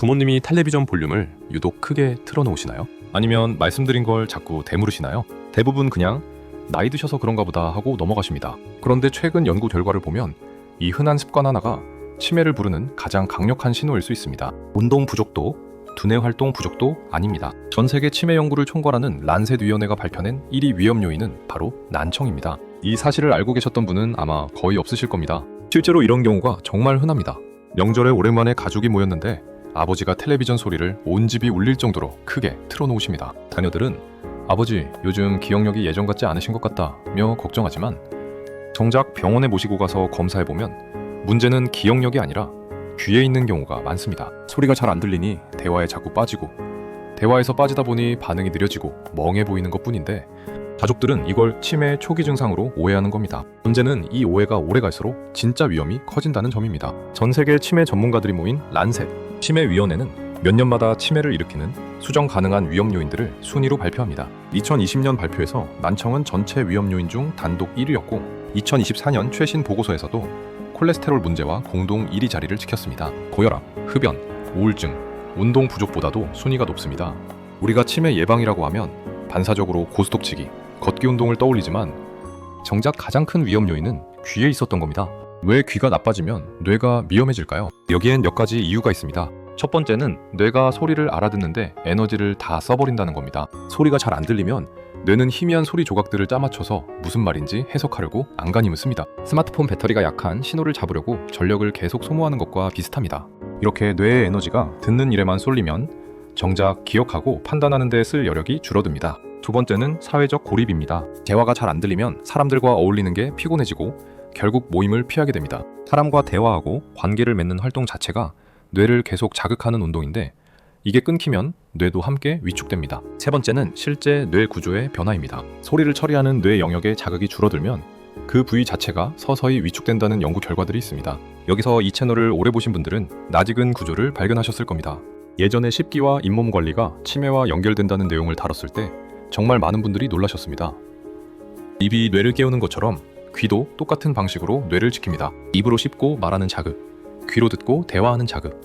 부모님이 텔레비전 볼륨을 유독 크게 틀어놓으시나요? 아니면 말씀드린 걸 자꾸 되물으시나요? 대부분 그냥 나이 드셔서 그런가 보다 하고 넘어가십니다. 그런데 최근 연구 결과를 보면 이 흔한 습관 하나가 치매를 부르는 가장 강력한 신호일 수 있습니다. 운동 부족도, 두뇌 활동 부족도 아닙니다. 전 세계 치매 연구를 총괄하는 란셋 위원회가 밝혀낸 1위 위험 요인은 바로 난청입니다. 이 사실을 알고 계셨던 분은 아마 거의 없으실 겁니다. 실제로 이런 경우가 정말 흔합니다. 명절에 오랜만에 가족이 모였는데 아버지가 텔레비전 소리를 온 집이 울릴 정도로 크게 틀어놓으십니다. 자녀들은 아버지 요즘 기억력이 예전 같지 않으신 것 같다며 걱정하지만 정작 병원에 모시고 가서 검사해보면 문제는 기억력이 아니라 귀에 있는 경우가 많습니다. 소리가 잘 안 들리니 대화에 자꾸 빠지고 대화에서 빠지다 보니 반응이 느려지고 멍해 보이는 것뿐인데 가족들은 이걸 치매 초기 증상으로 오해하는 겁니다. 문제는 이 오해가 오래 갈수록 진짜 위험이 커진다는 점입니다. 전 세계 치매 전문가들이 모인 란셋 치매위원회는 몇 년마다 치매를 일으키는 수정 가능한 위험 요인들을 순위로 발표합니다. 2020년 발표에서 난청은 전체 위험 요인 중 단독 1위였고 2024년 최신 보고서에서도 콜레스테롤 문제와 공동 1위 자리를 지켰습니다. 고혈압, 흡연, 우울증, 운동 부족보다도 순위가 높습니다. 우리가 치매 예방이라고 하면 반사적으로 고스톱치기, 걷기 운동을 떠올리지만 정작 가장 큰 위험 요인은 귀에 있었던 겁니다. 왜 귀가 나빠지면 뇌가 위험해질까요? 여기엔 몇 가지 이유가 있습니다. 첫 번째는 뇌가 소리를 알아듣는데 에너지를 다 써버린다는 겁니다. 소리가 잘 안 들리면 뇌는 희미한 소리 조각들을 짜맞춰서 무슨 말인지 해석하려고 안간힘을 씁니다. 스마트폰 배터리가 약한 신호를 잡으려고 전력을 계속 소모하는 것과 비슷합니다. 이렇게 뇌의 에너지가 듣는 일에만 쏠리면 정작 기억하고 판단하는 데 쓸 여력이 줄어듭니다. 두 번째는 사회적 고립입니다. 대화가 잘 안 들리면 사람들과 어울리는 게 피곤해지고 결국 모임을 피하게 됩니다. 사람과 대화하고 관계를 맺는 활동 자체가 뇌를 계속 자극하는 운동인데 이게 끊기면 뇌도 함께 위축됩니다. 세 번째는 실제 뇌 구조의 변화입니다. 소리를 처리하는 뇌 영역의 자극이 줄어들면 그 부위 자체가 서서히 위축된다는 연구 결과들이 있습니다. 여기서 이 채널을 오래 보신 분들은 낯익은 구조를 발견하셨을 겁니다. 예전에 십기와 잇몸 관리가 치매와 연결된다는 내용을 다뤘을 때 정말 많은 분들이 놀라셨습니다. 입이 뇌를 깨우는 것처럼 귀도 똑같은 방식으로 뇌를 지킵니다. 입으로 씹고 말하는 자극, 귀로 듣고 대화하는 자극,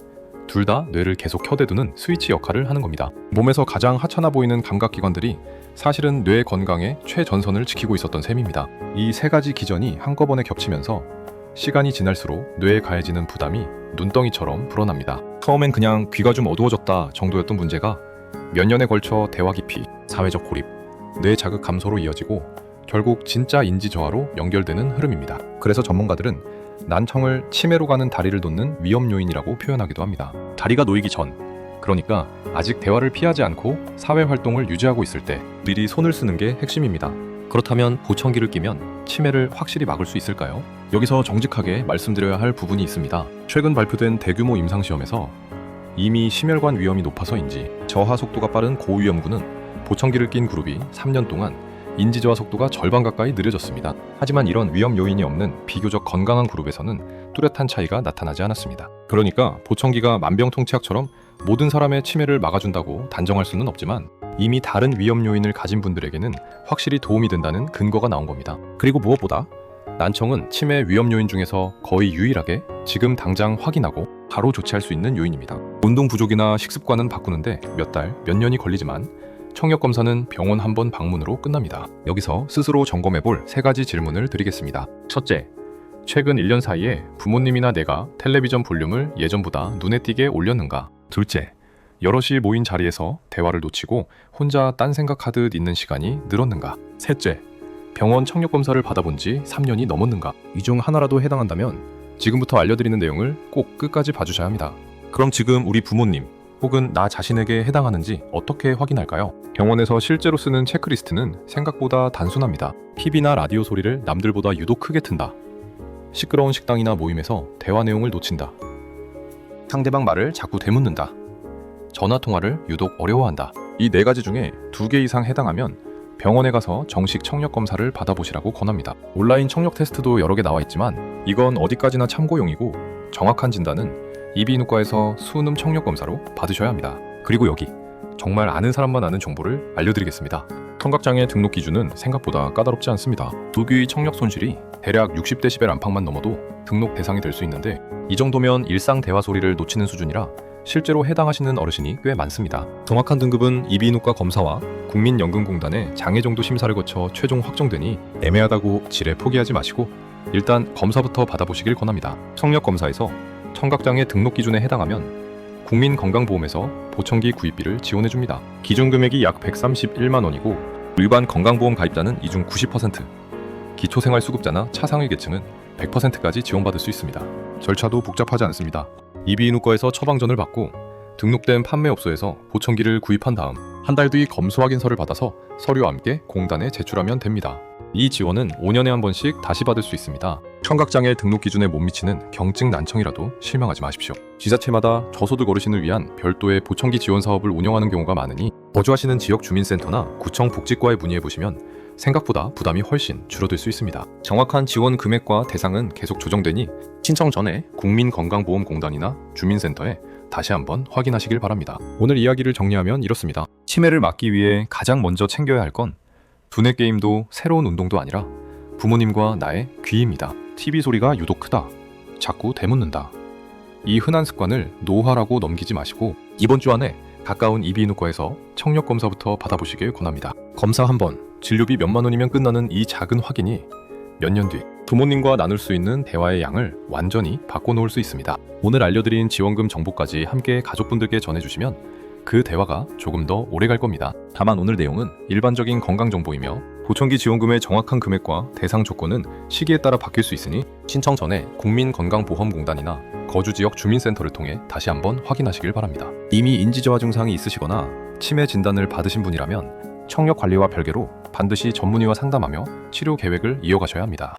둘 다 뇌를 계속 켜대두는 스위치 역할을 하는 겁니다. 몸에서 가장 하찮아 보이는 감각기관들이 사실은 뇌 건강의 최전선을 지키고 있었던 셈입니다. 이 세 가지 기전이 한꺼번에 겹치면서 시간이 지날수록 뇌에 가해지는 부담이 눈덩이처럼 불어납니다. 처음엔 그냥 귀가 좀 어두워졌다 정도였던 문제가 몇 년에 걸쳐 대화 기피, 사회적 고립, 뇌 자극 감소로 이어지고 결국 진짜 인지 저하로 연결되는 흐름입니다. 그래서 전문가들은 난청을 치매로 가는 다리를 놓는 위험 요인이라고 표현하기도 합니다. 다리가 놓이기 전, 그러니까 아직 대화를 피하지 않고 사회 활동을 유지하고 있을 때 미리 손을 쓰는 게 핵심입니다. 그렇다면 보청기를 끼면 치매를 확실히 막을 수 있을까요? 여기서 정직하게 말씀드려야 할 부분이 있습니다. 최근 발표된 대규모 임상시험에서 이미 심혈관 위험이 높아서인지 저하 속도가 빠른 고위험군은 보청기를 낀 그룹이 3년 동안 인지저하 속도가 절반 가까이 느려졌습니다. 하지만 이런 위험 요인이 없는 비교적 건강한 그룹에서는 뚜렷한 차이가 나타나지 않았습니다. 그러니까 보청기가 만병통치약처럼 모든 사람의 치매를 막아준다고 단정할 수는 없지만 이미 다른 위험 요인을 가진 분들에게는 확실히 도움이 된다는 근거가 나온 겁니다. 그리고 무엇보다 난청은 치매 위험 요인 중에서 거의 유일하게 지금 당장 확인하고 바로 조치할 수 있는 요인입니다. 운동 부족이나 식습관은 바꾸는데 몇 달, 몇 년이 걸리지만 청력 검사는 병원 한 번 방문으로 끝납니다. 여기서 스스로 점검해볼 세 가지 질문을 드리겠습니다. 첫째, 최근 1년 사이에 부모님이나 내가 텔레비전 볼륨을 예전보다 눈에 띄게 올렸는가? 둘째, 여럿이 모인 자리에서 대화를 놓치고 혼자 딴 생각하듯 있는 시간이 늘었는가? 셋째, 병원 청력 검사를 받아본 지 3년이 넘었는가? 이 중 하나라도 해당한다면 지금부터 알려드리는 내용을 꼭 끝까지 봐주셔야 합니다. 그럼 지금 우리 부모님 혹은 나 자신에게 해당하는지 어떻게 확인할까요? 병원에서 실제로 쓰는 체크리스트는 생각보다 단순합니다. TV나 라디오 소리를 남들보다 유독 크게 튼다. 시끄러운 식당이나 모임에서 대화 내용을 놓친다. 상대방 말을 자꾸 되묻는다. 전화 통화를 유독 어려워한다. 이 네 가지 중에 2개 이상 해당하면 병원에 가서 정식 청력 검사를 받아보시라고 권합니다. 온라인 청력 테스트도 여러 개 나와 있지만 이건 어디까지나 참고용이고 정확한 진단은 이비인후과에서 수능 청력 검사로 받으셔야 합니다. 그리고 여기 정말 아는 사람만 아는 정보를 알려드리겠습니다. 청각장애 등록 기준은 생각보다 까다롭지 않습니다. 두귀의 청력 손실이 대략 60dB 안팎만 넘어도 등록 대상이 될 수 있는데 이 정도면 일상 대화 소리를 놓치는 수준이라 실제로 해당하시는 어르신이 꽤 많습니다. 정확한 등급은 이비인후과 검사와 국민연금공단의 장애정도 심사를 거쳐 최종 확정되니 애매하다고 지레 포기하지 마시고 일단 검사부터 받아보시길 권합니다. 청력검사에서 청각장애 등록 기준에 해당하면 국민건강보험에서 보청기 구입비를 지원해줍니다. 기준금액이 약 131만 원이고 일반 건강보험 가입자는 이 중 90%, 기초생활수급자나 차상위 계층은 100%까지 지원받을 수 있습니다. 절차도 복잡하지 않습니다. 이비인후과에서 처방전을 받고 등록된 판매업소에서 보청기를 구입한 다음 한 달 뒤 검수 확인서를 받아서 서류와 함께 공단에 제출하면 됩니다. 이 지원은 5년에 한 번씩 다시 받을 수 있습니다. 청각장애 등록 기준에 못 미치는 경증 난청이라도 실망하지 마십시오. 지자체마다 저소득 어르신을 위한 별도의 보청기 지원 사업을 운영하는 경우가 많으니 거주하시는 지역 주민센터나 구청 복지과에 문의해보시면 생각보다 부담이 훨씬 줄어들 수 있습니다. 정확한 지원 금액과 대상은 계속 조정되니 신청 전에 국민건강보험공단이나 주민센터에 다시 한번 확인하시길 바랍니다. 오늘 이야기를 정리하면 이렇습니다. 치매를 막기 위해 가장 먼저 챙겨야 할 건 두뇌 게임도 새로운 운동도 아니라 부모님과 나의 귀입니다. TV 소리가 유독 크다. 자꾸 되묻는다. 이 흔한 습관을 노화라고 넘기지 마시고 이번 주 안에 가까운 이비인후과에서 청력 검사부터 받아보시길 권합니다. 검사 한 번, 진료비 몇만 원이면 끝나는 이 작은 확인이 몇 년 뒤 부모님과 나눌 수 있는 대화의 양을 완전히 바꿔놓을 수 있습니다. 오늘 알려드린 지원금 정보까지 함께 가족분들께 전해주시면 그 대화가 조금 더 오래 갈 겁니다. 다만 오늘 내용은 일반적인 건강 정보이며 보청기 지원금의 정확한 금액과 대상 조건은 시기에 따라 바뀔 수 있으니 신청 전에 국민건강보험공단이나 거주지역 주민센터를 통해 다시 한번 확인하시길 바랍니다. 이미 인지저하 증상이 있으시거나 치매 진단을 받으신 분이라면 청력 관리와 별개로 반드시 전문의와 상담하며 치료 계획을 이어가셔야 합니다.